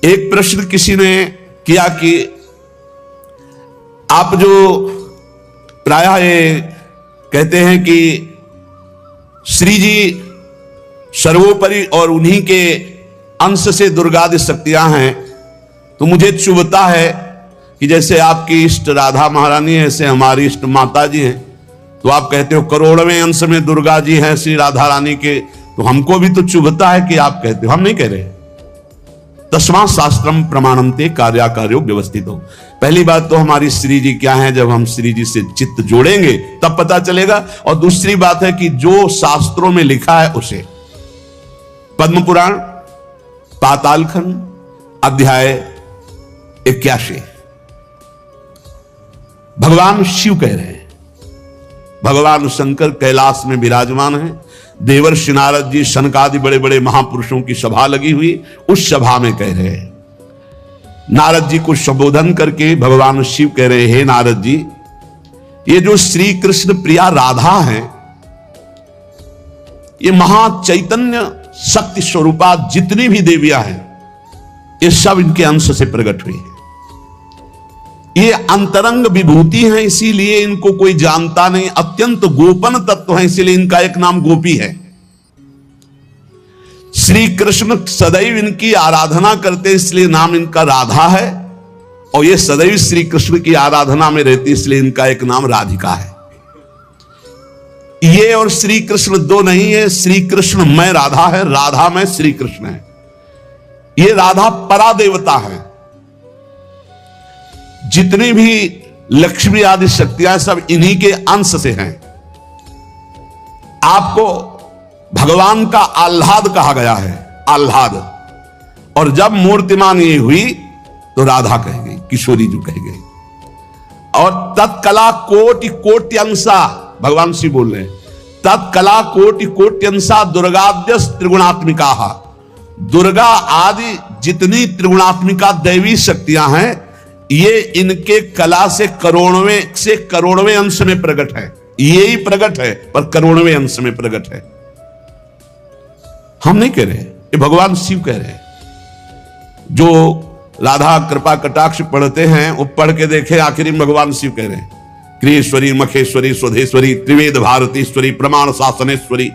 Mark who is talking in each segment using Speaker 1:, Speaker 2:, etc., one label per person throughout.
Speaker 1: एक प्रश्न किसी ने किया कि आप जो प्रायः ये कहते हैं कि श्री जी सर्वोपरि और उन्हीं के अंश से दुर्गादि शक्तियां हैं, तो मुझे चुभता है कि जैसे आपकी इष्ट राधा महारानी है, ऐसे हमारी इष्ट माता जी हैं, तो आप कहते हो करोड़वें अंश में दुर्गा जी हैं श्री राधा रानी के, तो हमको भी तो चुभता है कि आप कहते हो। हम नहीं कह रहे। तस्मात् शास्त्रम प्रमाणन्ते कार्याकार्यो व्यवस्थितो। पहली बात तो हमारी श्री जी क्या है, जब हम श्री जी से चित्त जोड़ेंगे तब पता चलेगा। और दूसरी बात है कि जो शास्त्रों में लिखा है उसे, पद्म पुराण पातालखंड अध्याय 81, भगवान शिव कह रहे हैं, भगवान शंकर कैलाश में विराजमान है, देवर्षि नारद जी शनकादि बड़े बड़े महापुरुषों की सभा लगी हुई, उस सभा में कह रहे हैं, नारद जी को संबोधन करके भगवान शिव कह रहे हैं, हे नारद जी, ये जो श्री कृष्ण प्रिया राधा है, ये महाचैतन्य शक्ति स्वरूपा जितनी भी देवियां हैं, ये सब इनके अंश से प्रकट हुई है। ये अंतरंग विभूति हैं, इसीलिए इनको कोई जानता नहीं, अत्यंत गोपन तत्व है, इसीलिए इनका एक नाम गोपी है। श्री कृष्ण सदैव इनकी आराधना करते, इसलिए नाम इनका राधा है, और ये सदैव श्री कृष्ण की आराधना में रहती, इसलिए इनका एक नाम राधिका है। ये और श्री कृष्ण दो नहीं है, श्री कृष्ण में राधा है, राधा में श्री कृष्ण है। ये राधा परा देवता है। जितनी भी लक्ष्मी आदि शक्तियां सब इन्हीं के अंश से हैं। आपको भगवान का आह्लाद कहा गया है, आह्लाद, और जब मूर्तिमान ये हुई तो राधा कह गई, किशोरी जो कह गई। और तत्कला कोटि कोटि अंशा, भगवान शिव बोल रहे हैं, तत्कला कोटि कोटि अंशा दुर्गाद्यस त्रिगुणात्मिका। दुर्गा आदि जितनी त्रिगुणात्मिका दैवी शक्तियां हैं, ये इनके कला से करोड़वें अंश में प्रकट है। ये ही प्रकट है, पर करोड़वें अंश में प्रकट है। हम नहीं कह रहे, ये भगवान शिव कह रहे हैं। जो राधा कृपा कटाक्ष पढ़ते हैं वो पढ़ के देखे, आखिरी में भगवान शिव कह रहे हैं, क्रियेश्वरी मखेश्वरी स्वधेश्वरी त्रिवेद भारतीश्वरी प्रमाण शासनेश्वरी।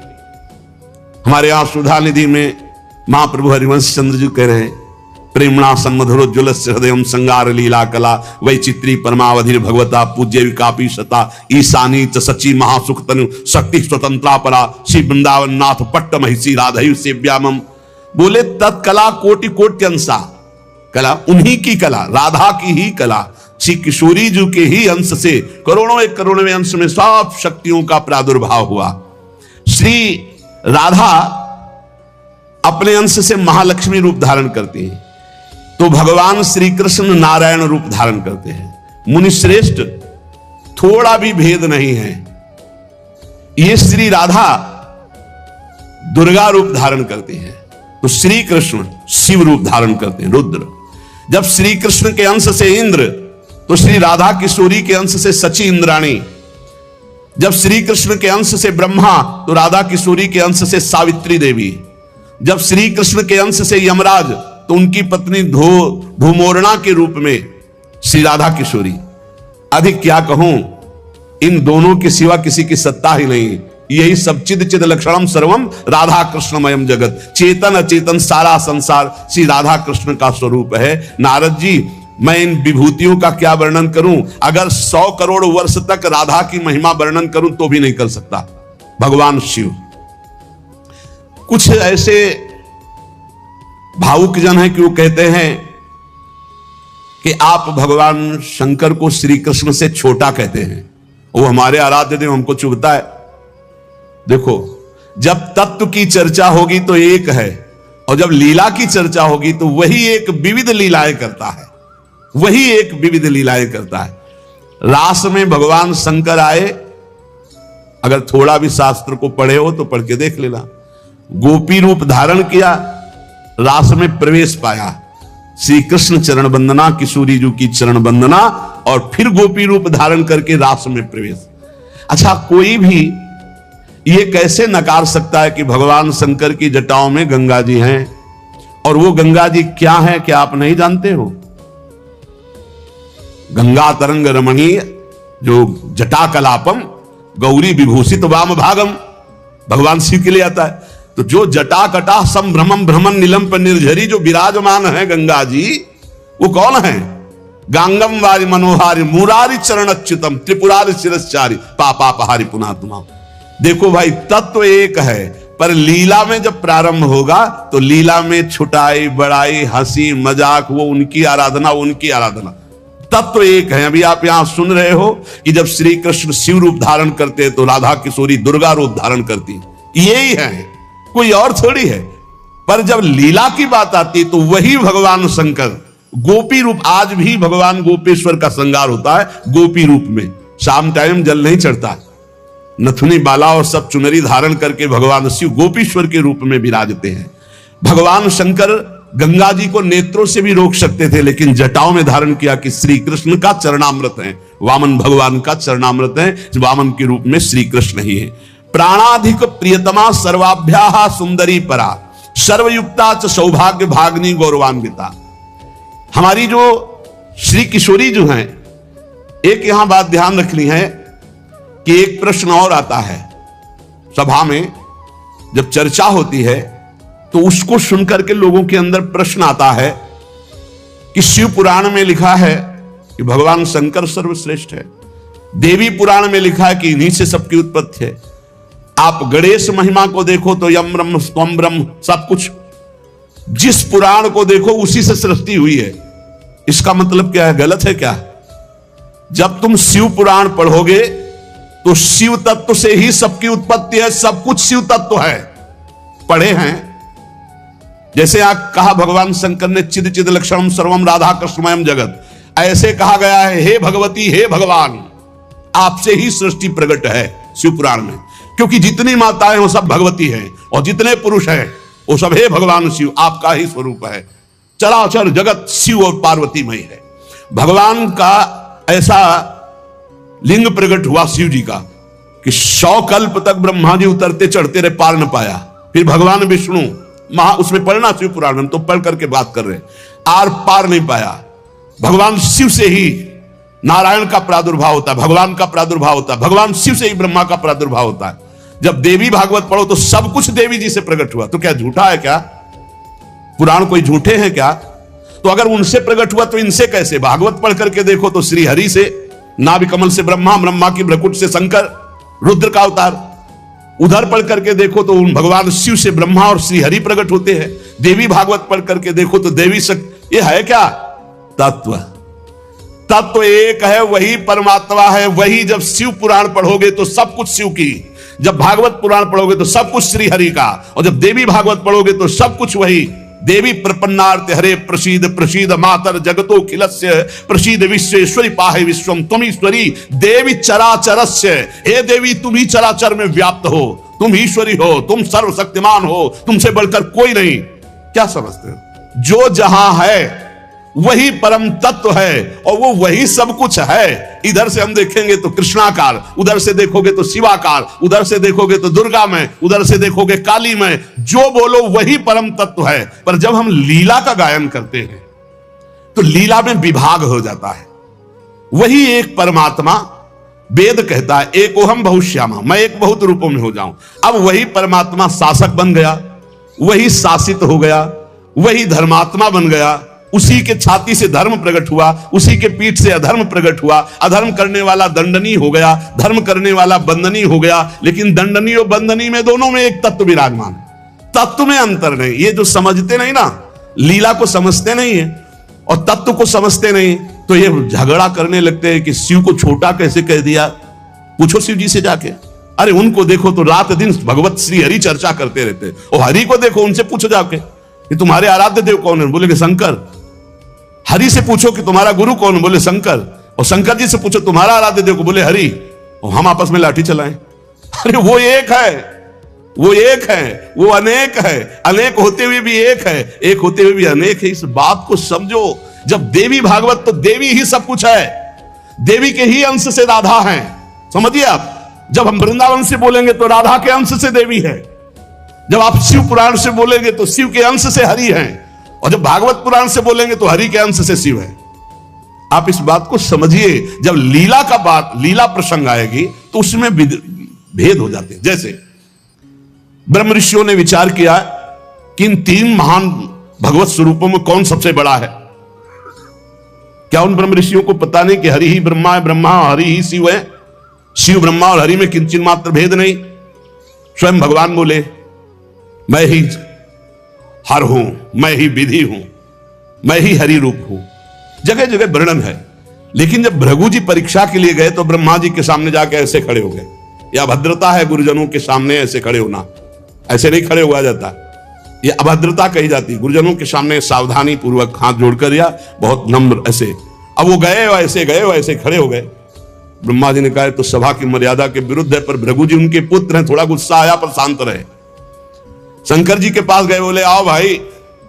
Speaker 1: हमारे यहां सुधा निधि में महाप्रभु हरिवंश चंद्र जी कह रहे हैं, प्रेमणा सन्मधुरोज्ज्वल हृदय संगार लीला कला वैचित्री परमावधि भगवता पूज्य विकापी सता ईशानी च सची महासुख तनु शक्ति स्वतंत्रा परा श्री वृंदावन नाथ पट्ट महिषी राधयु सेव्यामम। बोले तत्कला कोटि कोटि अंशा, कला उन्हीं की कला, राधा की ही कला, श्री किशोरी जी के ही अंश से करोड़ों अंश में सब शक्तियों का प्रादुर्भाव हुआ। श्री राधा अपने अंश से महालक्ष्मी रूप धारण करती है, तो भगवान श्री कृष्ण नारायण रूप धारण करते हैं। मुनि श्रेष्ठ, थोड़ा भी भेद नहीं है। ये श्री राधा दुर्गा रूप धारण करते हैं, तो श्री कृष्ण शिव रूप धारण करते हैं, रुद्र। जब श्री कृष्ण के अंश से इंद्र, तो श्री राधा किशोरी के अंश से सची इंद्राणी। जब श्री कृष्ण के अंश से ब्रह्मा, तो राधा किशोरी के अंश से सावित्री देवी। जब श्री कृष्ण के अंश से यमराज, तो उनकी पत्नी धूमोरणा के रूप में श्री राधा किशोरी। अधिक क्या कहूं, इन दोनों के सिवा किसी की सत्ता ही नहीं। यही सब चिद चिद लक्षणम सर्वम राधा कृष्णमयम जगत, चेतन अचेतन सारा संसार श्री राधा कृष्ण का स्वरूप है। नारद जी, मैं इन विभूतियों का क्या वर्णन करूं? अगर 100 करोड़ वर्ष तक राधा की महिमा वर्णन करूं तो भी नहीं कर सकता। भगवान शिव कुछ ऐसे भावुक जन है कि वो कहते हैं कि आप भगवान शंकर को श्री कृष्ण से छोटा कहते हैं, वो हमारे आराध्य देव, हमको चुभता है। देखो, जब तत्व की चर्चा होगी तो एक है, और जब लीला की चर्चा होगी तो वही एक विविध लीलाएं करता है, वही एक विविध लीलाएं करता है। रास में भगवान शंकर आए, अगर थोड़ा भी शास्त्र को पढ़े हो तो पढ़ के देख लेना। गोपी रूप धारण किया, रास में प्रवेश पाया, श्री कृष्ण चरण वंदना, किशोरी जी की चरण वंदना, और फिर गोपी रूप धारण करके रास में प्रवेश। अच्छा, कोई भी ये कैसे नकार सकता है कि भगवान शंकर की जटाओं में गंगा जी हैं और वो गंगा जी क्या है, क्या आप नहीं जानते हो? गंगा तरंग रमणीय जो जटा कलापम गौरी विभूषित वाम भागम, भगवान शिव के लिए आता है। तो जो जटा कटा संभ्रमम भ्रमण नीलम पर निर्झरी जो विराजमान है गंगा जी, वो कौन है? गांगम वारि मनोहारि मुरारी चरणच्युतम त्रिपुरारि शिरश्चारी पापापहारी पुनात्मा। देखो भाई, तत्व एक है, पर लीला में जब प्रारंभ होगा तो लीला में छुटाई बड़ाई हंसी मजाक, वो उनकी आराधना, उनकी आराधना। तत्व एक है। अभी आप यहां सुन रहे हो कि जब श्री कृष्ण शिव रूप धारण करते हैं तो राधा किशोरी दुर्गा रूप धारण करती, यही है, कोई और थोड़ी है। पर जब लीला की बात आती तो वही भगवान शंकर गोपी रूप, आज भी भगवान गोपेश्वर का श्रृंगार होता है गोपी रूप में। शाम टाइम जल नहीं चढ़ता, नथुनी बाला और सब चुनरी धारण करके भगवान शिव गोपीश्वर के रूप में विराजते हैं। भगवान शंकर गंगा जी को नेत्रों से भी रोक सकते थे, लेकिन जटाओं में धारण किया कि श्री कृष्ण का चरणामृत है, वामन भगवान का चरणामृत है, वामन के रूप में श्री कृष्ण ही है। प्राणाधिक प्रियतमा सर्वाभ्याः सुंदरी परा सर्वयुक्ता च सौभाग्य भाग्नि गौरवान्विता। हमारी जो श्री किशोरी जो हैं, एक यहां बात ध्यान रखनी है कि एक प्रश्न और आता है सभा में, जब चर्चा होती है तो उसको सुनकर के लोगों के अंदर प्रश्न आता है कि शिव पुराण में लिखा है कि भगवान शंकर सर्वश्रेष्ठ है, देवी पुराण में लिखा है कि इन्हीं से सबकी उत्पत्ति है। आप गणेश महिमा को देखो तो यम ब्रह्म स्वम ब्रह्म, सब कुछ जिस पुराण को देखो उसी से सृष्टि हुई है। इसका मतलब क्या है? गलत है क्या? जब तुम शिव पुराण पढ़ोगे तो शिव तत्व से ही सबकी उत्पत्ति है, सब कुछ शिव तत्व है। पढ़े हैं, जैसे आप कहा भगवान शंकर ने चिद चिद लक्षणम सर्वम राधा कृष्णमयम जगत, ऐसे कहा गया है हे भगवती हे भगवान, आपसे ही सृष्टि प्रकट है शिव पुराण में, क्योंकि जितनी माताएं वो सब भगवती हैं और जितने पुरुष हैं वो सब हे भगवान शिव आपका ही स्वरूप है। चराचर जगत शिव और पार्वतीमय है। भगवान का ऐसा लिंग प्रकट हुआ शिव जी का कि 100 कल्प तक ब्रह्मा जी उतरते चढ़ते रहे, पार न पाया। फिर भगवान विष्णु उसमें पढ़ना शिव पुराण में, तो पढ़ करके बात कर रहे, आर पार नहीं पाया। भगवान शिव से ही नारायण का प्रादुर्भाव होता है, भगवान का प्रादुर्भाव होता है, भगवान शिव से ही ब्रह्मा का प्रादुर्भाव होता है। जब देवी भागवत पढ़ो तो सब कुछ देवी जी से प्रकट हुआ, तो क्या झूठा है क्या? पुराण कोई झूठे हैं क्या? तो अगर उनसे प्रकट हुआ तो इनसे कैसे? भागवत पढ़ करके देखो तो श्री हरि से नाभि कमल से ब्रह्मा, ब्रह्मा की भ्रकुट से शंकर, रुद्र का अवतार। उधर पढ़ करके देखो तो उन भगवान शिव से ब्रह्मा और श्री हरि प्रकट होते हैं। देवी भागवत पढ़ करके देखो तो देवी शक्ति। ये है क्या? तत्व। तत्व एक है, वही परमात्मा है। वही जब शिव पुराण पढ़ोगे तो सब कुछ शिव की, जब भागवत पुराण पढ़ोगे तो सब कुछ श्री हरि का, और जब देवी भागवत पढ़ोगे तो सब कुछ वही। देवी प्रपन्नार्थ हरे प्रसीद प्रसीद मातर जगतो खिलस्य प्रसीद विश्वेश्वरी पाहे विश्वम त्वमीश्वरी देवी चराचरस्य। हे देवी, तुम ही चराचर में व्याप्त हो, तुम ईश्वरी हो, तुम सर्वशक्तिमान हो, तुमसे बढ़कर कोई नहीं। क्या समझते हो? जो जहां है वही परम तत्व है और वो वही सब कुछ है। इधर से हम देखेंगे तो कृष्णाकार, उधर से देखोगे तो शिवाकार, उधर से देखोगे तो दुर्गा में, उधर से देखोगे काली में। जो बोलो वही परम तत्व है। पर जब हम लीला का गायन करते हैं तो लीला में विभाग हो जाता है। वही एक परमात्मा, वेद कहता है एकोहम बहुश्यामा, मैं एक बहुत रूपों में हो जाऊं। अब वही परमात्मा शासक बन गया, वही शासित हो गया, वही धर्मात्मा बन गया। उसी के छाती से धर्म प्रकट हुआ, उसी के पीठ से अधर्म प्रकट हुआ। अधर्म करने वाला दंडनीय हो गया, धर्म करने वाला बंदनीय हो गया। लेकिन दंडनीय और बंदनीय में दोनों में एक तत्व विराजमान है, तत्व में अंतर नहीं। ये जो समझते नहीं ना, लीला को समझते नहीं है और तत्व को समझते नहीं, तो ये झगड़ा करने लगते हैं कि शिव को छोटा कैसे कह दिया। पूछो शिव जी से जाके, अरे उनको देखो तो रात दिन भगवत श्री हरि चर्चा करते रहते, और हरि को देखो, उनसे पूछो जाके कि तुम्हारे आराध्य देव कौन है, बोले कि शंकर। हरि से पूछो कि तुम्हारा गुरु कौन, बोले शंकर। और शंकर जी से पूछो तुम्हारा आराध्य देव को, बोले हरि। और हम आपस में लाठी चलाएं। अरे वो एक है, वो एक है, वो अनेक है। अनेक होते हुए भी एक है, एक होते हुए भी अनेक है। इस बात को समझो। जब देवी भागवत तो देवी ही सब कुछ है, देवी के ही अंश से राधा है। समझिए आप, जब हम वृंदावन से बोलेंगे तो राधा के अंश से देवी है, जब आप शिव पुराण से बोलेंगे तो शिव के अंश से हरि हैं। और जब भागवत पुराण से बोलेंगे तो हरि के अंश से शिव है। आप इस बात को समझिए, जब लीला का बात, लीला प्रसंग आएगी तो उसमें भेद हो जाते हैं। जैसे ब्रह्म ऋषियों ने विचार किया कि इन तीन महान भगवत स्वरूपों में कौन सबसे बड़ा है। क्या उन ब्रह्म ऋषियों को पता नहीं कि हरि ही ब्रह्मा है, ब्रह्मा हरि ही शिव है, शिव ब्रह्मा और हरि में किंचित मात्र भेद नहीं। स्वयं भगवान बोले मैं ही हर हूं, मैं ही विधि हूं, मैं ही हरि रूप हूं। जगह जगह वर्णन है। लेकिन जब भृगु जी परीक्षा के लिए गए तो ब्रह्मा जी के सामने जाके ऐसे खड़े हो गए। यह अभद्रता है गुरुजनों के सामने ऐसे खड़े होना, ऐसे नहीं खड़े हुआ जाता, यह अभद्रता कही जाती। गुरुजनों के सामने सावधानी पूर्वक हाथ जोड़कर या बहुत नम्र ऐसे। अब वो गए वैसे खड़े हो गए। ब्रह्मा जी ने कहा तो सभा की मर्यादा के विरुद्ध है, पर भृगु जी उनके पुत्र हैं, थोड़ा गुस्सा आया पर शांत रहे। शंकर जी के पास गए, बोले आओ भाई,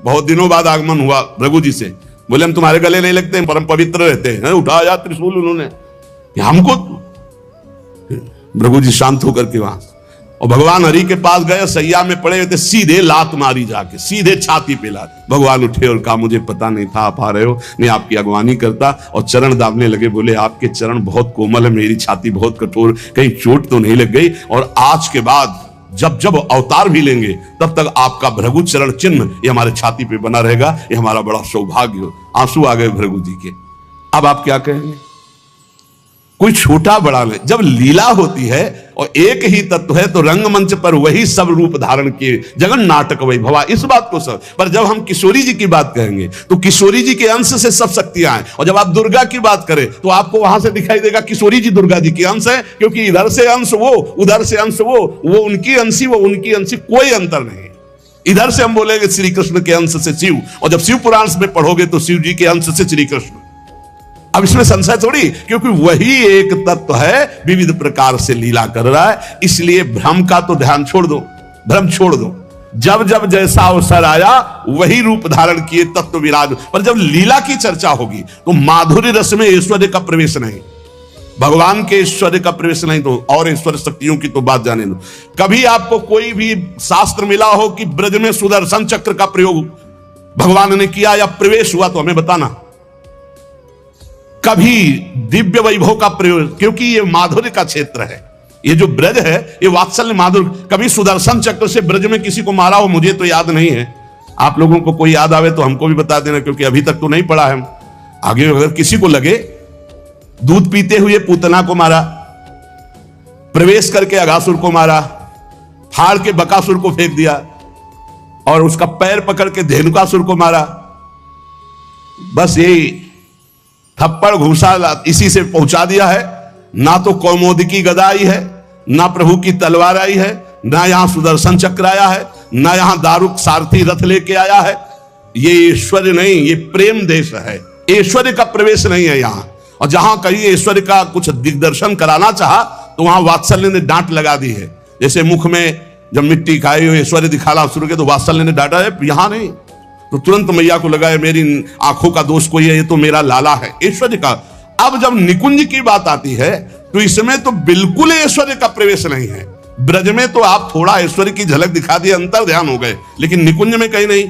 Speaker 1: बहुत दिनों बाद आगमन हुआ भृगु जी से। बोले हम तुम्हारे गले नहीं लगते, परम पवित्र रहते हैं। उठाया त्रिशूल उन्होंने हमको। भृगु जी शांत होकर के वहां और भगवान हरि के पास गए, सैया में पड़े हुए थे, सीधे लात मारी जाके, सीधे छाती पे लात। भगवान उठे और कहा मुझे पता नहीं था आप आ रहे हो, नहीं आपकी अगवानी करता। और चरण दाबने लगे, बोले आपके चरण बहुत कोमल है, मेरी छाती बहुत कठोर, कहीं चोट तो नहीं लग गई। और आज के बाद जब जब अवतार भी लेंगे तब तक आपका भृगु चरण चिन्ह ये हमारे छाती पे बना रहेगा, ये हमारा बड़ा सौभाग्य हो। आंसू आ गए भृगु जी के। अब आप क्या कहेंगे? कोई छोटा बड़ा नहीं। जब लीला होती है और एक ही तत्व है तो रंगमंच पर वही सब रूप धारण किए, जगन नाटक वैभवा, इस बात को सब। पर जब हम किशोरी जी की बात कहेंगे तो किशोरी जी के अंश से सब शक्तियां हैं। और जब आप दुर्गा की बात करें तो आपको वहां से दिखाई देगा किशोरी जी दुर्गा जी की अंश है, क्योंकि इधर से अंश वो, उधर से अंश वो उनकी अंशी, वो उनकी अंशी, कोई अंतर नहीं। इधर से हम बोलेंगे श्री कृष्ण के अंश से शिव, और जब शिव पुराण में पढ़ोगे तो शिव जी के अंश से श्री कृष्ण। अब इसमें संशय थोड़ी, क्योंकि वही एक तत्व है, विविध प्रकार से लीला कर रहा है। इसलिए भ्रम का तो ध्यान छोड़ दो, भ्रम छोड़ दो। जब जब जैसा अवसर आया वही रूप धारण किए तत्व विराज। पर जब लीला की चर्चा होगी तो माधुर्य रस में ऐश्वर्य का प्रवेश नहीं, भगवान के ऐश्वर्य का प्रवेश नहीं, तो और ऐश्वर्य शक्तियों की तो बात जाने दो। कभी आपको कोई भी शास्त्र मिला हो कि ब्रज में सुदर्शन चक्र का प्रयोग भगवान ने किया या प्रवेश हुआ, तो हमें बताना। कभी दिव्य वैभव का प्रयोग, क्योंकि ये माधुर्य का क्षेत्र है, ये जो ब्रज है ये वात्सल्य माधुर्य। कभी सुदर्शन चक्र से ब्रज में किसी को मारा हो, मुझे तो याद नहीं है। आप लोगों को कोई याद आवे तो हमको भी बता देना, क्योंकि अभी तक तो नहीं पढ़ा है। आगे अगर किसी को लगे, दूध पीते हुए पूतना को मारा, प्रवेश करके अघासुर को मारा, फाड़ के बकासुर को फेंक दिया, और उसका पैर पकड़ के धेनुकासुर को मारा। बस यही थप्पड़ घूसा इसी से पहुंचा दिया है। ना तो कौमोदकी गदा आई है, ना प्रभु की तलवार आई है, ना यहां सुदर्शन चक्र आया है, ना यहां दारुक सारथी रथ लेके आया है। ये ऐश्वर्य नहीं, ये प्रेम देश है, ऐश्वर्य का प्रवेश नहीं है यहां। और जहां कहीं ऐश्वर्य का कुछ दिग्दर्शन कराना चाहा तो वहां वात्सल्य ने डांट लगा दी है। जैसे मुख में जब मिट्टी खाई हो ऐश्वर्य दिखाना शुरू किया तो वात्सल्य ने डांटा है, यहां नहीं। तो तुरंत मैया को लगा है मेरी आंखों का दोष कोई है, ये तो मेरा लाला है, ऐश्वर्य का। अब जब निकुंज की बात आती है तो इसमें तो बिल्कुल ऐश्वर्य का प्रवेश नहीं है। ब्रज में तो आप थोड़ा ऐश्वर्य की झलक दिखा दिए, अंतर ध्यान हो गए, लेकिन निकुंज में कहीं नहीं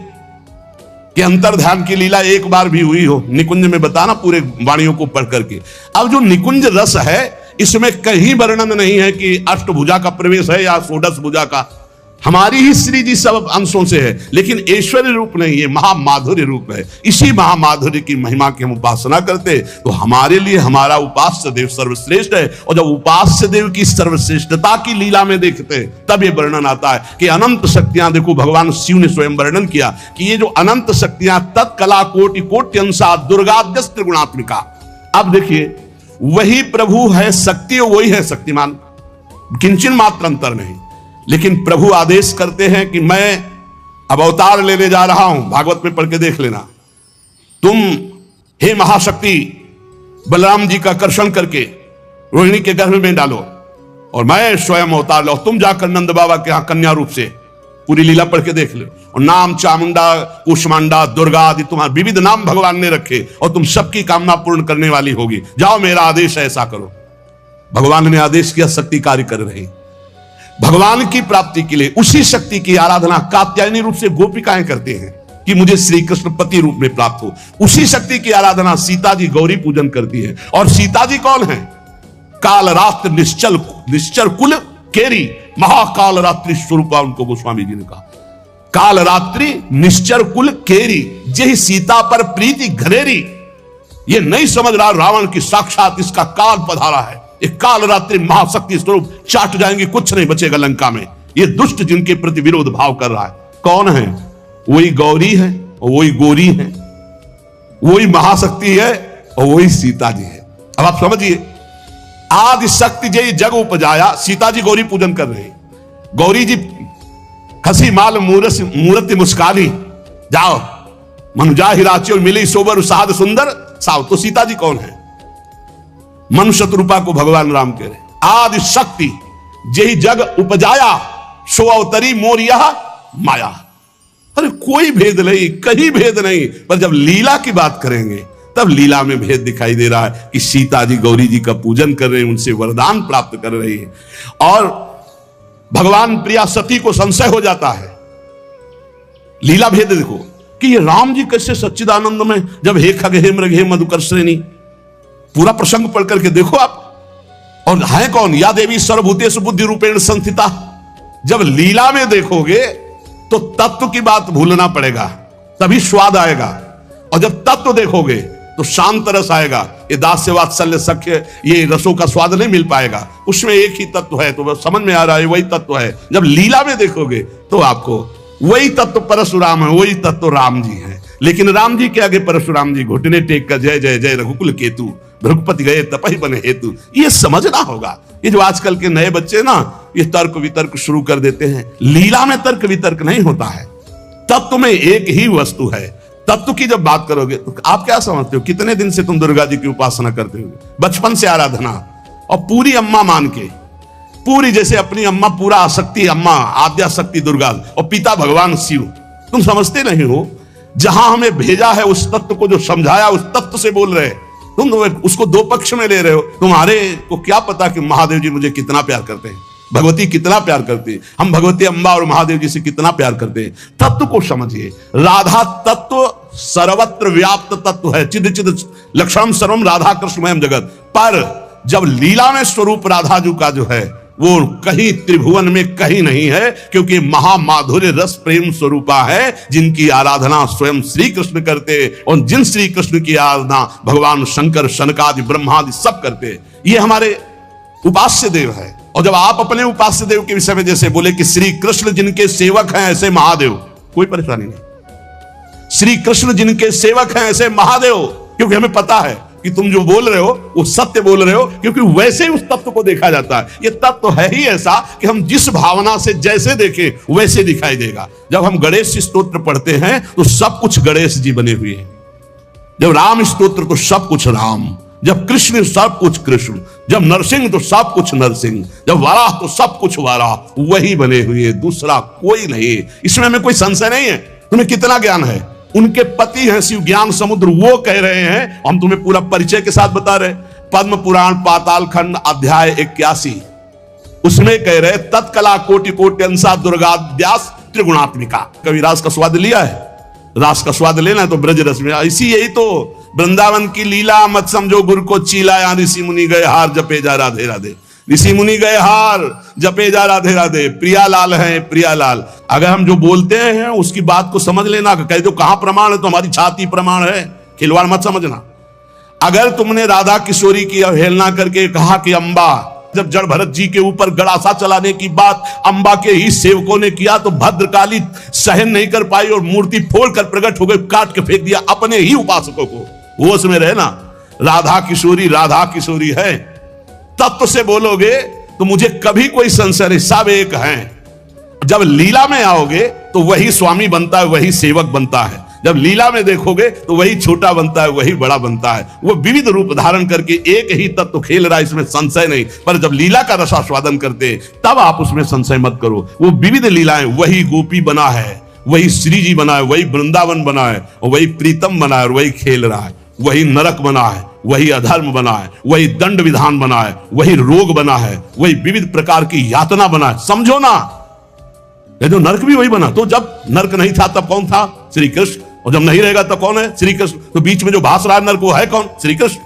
Speaker 1: कि अंतर ध्यान की लीला एक बार भी हुई हो। निकुंज में बताना पूरे वाणियों को पढ़ करके। अब जो निकुंज रस है इसमें कहीं वर्णन नहीं है कि अष्टभुजा का प्रवेश है या षोडश भुजा का। हमारी ही श्री जी सब अंशों से है, लेकिन ऐश्वर्य रूप नहीं, ये महामाधुर्य रूप है। इसी महामाधुर्य की महिमा की हम उपासना करते तो हमारे लिए हमारा उपास्य देव सर्वश्रेष्ठ है। और जब उपास्य देव की सर्वश्रेष्ठता की लीला में देखते तब ये वर्णन आता है कि अनंत शक्तियां, देखो भगवान शिव ने स्वयं वर्णन किया कि ये जो अनंत शक्तियां तत्कला कोटि कोट्यंसा दुर्गाद्यस त्रिगुणात्मिका। अब देखिए वही प्रभु है, शक्ति वही है शक्तिमान, किंचन मात्र अंतर नहीं। लेकिन प्रभु आदेश करते हैं कि मैं अब अवतार लेने जा रहा हूं, भागवत में पढ़ के देख लेना। तुम हे महाशक्ति बलराम जी का कर्षण करके रोहिणी के गर्भ में डालो और मैं स्वयं अवतार लो। तुम जाकर नंद बाबा के यहां कन्या रूप से पूरी लीला पढ़ के देख लो। और नाम चामुंडा, कुष्मांडा, दुर्गा आदि तुम्हारे विविध नाम भगवान ने रखे और तुम सबकी कामना पूर्ण करने वाली होगी। जाओ मेरा आदेश है ऐसा करो। भगवान ने आदेश किया, शक्ति कार्य कर रही। भगवान की प्राप्ति के लिए उसी शक्ति की आराधना कात्यायनी रूप से गोपिकाएं करते हैं। कि मुझे श्री कृष्ण पति रूप में प्राप्त हो। उसी शक्ति की आराधना सीता जी गौरी पूजन करती है। और सीता जी कौन है? काल रात्र निश्चर कुल केरी, महाकाल रात्रि स्वरूपा उनको गोस्वामी जी ने कहा। काल रात्रि निश्चर कुल केरी, यही सीता पर प्रीति घनेरी। ये नहीं समझ रहा रावण की साक्षात इसका काल पधारा है। एक काल रात्रि महाशक्ति स्वरूप चाट जाएंगे, कुछ नहीं बचेगा लंका में। ये दुष्ट जिनके प्रति विरोध भाव कर रहा है कौन है? वही गौरी है और वही गोरी है, वही महाशक्ति है और वही सीता जी है। अब आप समझिए, आदि शक्ति जय जग उपजाया, सीता जी गौरी पूजन कर रहे हैं। गौरी जी हसी माल मूर्ति मुस्कानी, जाओ मनुजा हिराचियो मिली सोबर साध सुंदर साव। तो सीता जी कौन है? मनुष्य रूपा को भगवान राम कह रहे। आदि शक्ति जय जग उपजाया, सो अवतरी मोर यह माया। अरे कोई भेद नहीं, कहीं भेद नहीं, पर जब लीला की बात करेंगे तब लीला में भेद दिखाई दे रहा है कि सीता जी गौरी जी का पूजन कर रहे हैं, उनसे वरदान प्राप्त कर रही है। और भगवान प्रिया सती को संशय हो जाता है। लीला भेद देखो कि ये राम जी कैसे सच्चिदानंद में, जब हे खग हे मृग हे मधुकर्षणी, पूरा प्रसंग पढ़ करके देखो आप। और है कौन? या देवी सर्वभूतेषु बुद्धि रूपेण संस्थिता। जब लीला में देखोगे तो तत्व की बात भूलना पड़ेगा, तभी स्वाद आएगा। और जब तत्व देखोगे तो शांत रस आएगा। ये दास्य वात्सल्य सख्य, ये रसों का स्वाद नहीं मिल पाएगा। उसमें एक ही तत्व है, तो समझ में आ रहा है वही तत्व है। जब लीला में देखोगे तो आपको वही तत्व परशुराम है, वही तत्व राम जी है। लेकिन राम जी के आगे परशुराम जी घुटने टेक कर जय जय जय रघुकुल केतु, भृगुपति गए तपहि बने हेतु। ये समझना होगा। ये जो आजकल के नए बच्चे ना, ये तर्क वितर्क शुरू कर देते हैं। लीला में तर्क वितर्क नहीं होता है, तत्व में एक ही वस्तु है। तत्व की जब बात करोगे तो आप क्या समझते हो? कितने दिन से तुम दुर्गा जी की उपासना करते हो? बचपन से आराधना, और पूरी अम्मा मान के, पूरी जैसे अपनी अम्मा, पूरा आसक्ति अम्मा, आद्या शक्ति दुर्गा, और पिता भगवान शिव। तुम समझते नहीं हो, जहां हमें भेजा है उस तत्व को, जो समझाया उस तत्व से बोल रहे। तुम उसको दो पक्ष में ले रहे हो। तुम्हारे को क्या पता कि महादेव जी मुझे कितना प्यार करते हैं, भगवती कितना प्यार करती है, हम भगवती अम्बा और महादेव जी से कितना प्यार करते हैं। तत्व को समझिए। राधा तत्व सर्वत्र व्याप्त तत्व है, चिद चिद लक्षणम सर्वम राधा कृष्णमयम जगत। पर जब लीला में स्वरूप राधा जी का जो है वो कहीं त्रिभुवन में कहीं नहीं है, क्योंकि महामाधुर्य रस प्रेम स्वरूपा है, जिनकी आराधना स्वयं श्री कृष्ण करते, और जिन श्री कृष्ण की आराधना भगवान शंकर शनकादि ब्रह्मादि सब करते। ये हमारे उपास्य देव है। और जब आप अपने उपास्य देव के विषय में जैसे बोले कि श्री कृष्ण जिनके सेवक हैं ऐसे महादेव, कोई परेशानी नहीं। श्री कृष्ण जिनके सेवक हैं ऐसे महादेव, क्योंकि हमें पता है कि तुम जो बोल रहे हो वो सत्य बोल रहे हो, क्योंकि वैसे ही उस तत्व को देखा जाता है। ये तत्व है ही ऐसा कि हम जिस भावना से जैसे देखें वैसे दिखाई देगा। जब हम गणेश स्तोत्र पढ़ते हैं तो सब कुछ गणेश जी बने हुए हैं। जब राम स्तोत्र तो सब कुछ राम, जब कृष्ण सब कुछ कृष्ण, जब नरसिंह तो सब कुछ नरसिंह, जब वाराह तो सब कुछ वाराह, वही बने हुए, दूसरा कोई नहीं। इसमें हमें कोई संशय नहीं है। तुम्हें कितना ज्ञान है? उनके पति हैं शिव ज्ञान समुद्र, वो कह रहे हैं। हम तुम्हें पूरा परिचय के साथ बता रहे। पद्म पुराण पाताल खंड अध्याय 81, उसमें कह रहे तत्कला कोटि कोटि अंसा दुर्गाद्यास त्रिगुणात्मिका। कभी रास का स्वाद लिया है? रास का स्वाद लेना है तो ब्रज रस में। इसी यही तो वृंदावन की लीला, मत समझो गुरु को चीला, या ऋषि मुनि गए हार जपे जा राधे राधे। ऋषि मुनि गए हार जपे जा राधे राधे। प्रियालाल है प्रियालाल। अगर हम जो बोलते हैं उसकी बात को समझ लेना। कह दो कहां प्रमाण है, तो हमारी छाती प्रमाण है। खिलवाड़ मत समझना। अगर तुमने राधा किशोरी की अवहेलना करके कहा कि अम्बा, जब जड़ भरत जी के ऊपर गड़ासा चलाने की बात अम्बा के ही सेवकों ने किया तो भद्रकाली सहन नहीं कर पाई और मूर्ति फोड़ कर प्रकट हो गई, काट के फेंक दिया अपने ही उपासकों को। वो उसमें रहे ना, राधा किशोरी है। तत्व से बोलोगे तो मुझे कभी कोई संशय नहीं, सब एक हैं। जब लीला में आओगे तो वही स्वामी बनता है, वही सेवक बनता है। जब लीला में देखोगे तो वही छोटा बनता है, वही बड़ा बनता है। वो विविध रूप धारण करके एक ही तत्व खेल रहा है, इसमें संशय नहीं। पर जब लीला का रसास्वादन करते तब आप उसमें संशय मत करो। वो विविध लीलाएं, वही गोपी बना है, वही श्री जी बना है, वही वृंदावन बना है, और वही प्रीतम बना है, और वही खेल रहा है। वही नरक बना है, वही अधर्म बना है, वही दंड विधान बना है, वही रोग बना है, वही विविध प्रकार की यातना बना है। समझो ना, ये जो नरक भी वही बना। तो जब नरक नहीं था तब कौन था? श्री कृष्ण। और जब नहीं रहेगा तब कौन है? श्री कृष्ण। तो बीच में जो भास रहा है नरक वो है कौन? श्री कृष्ण।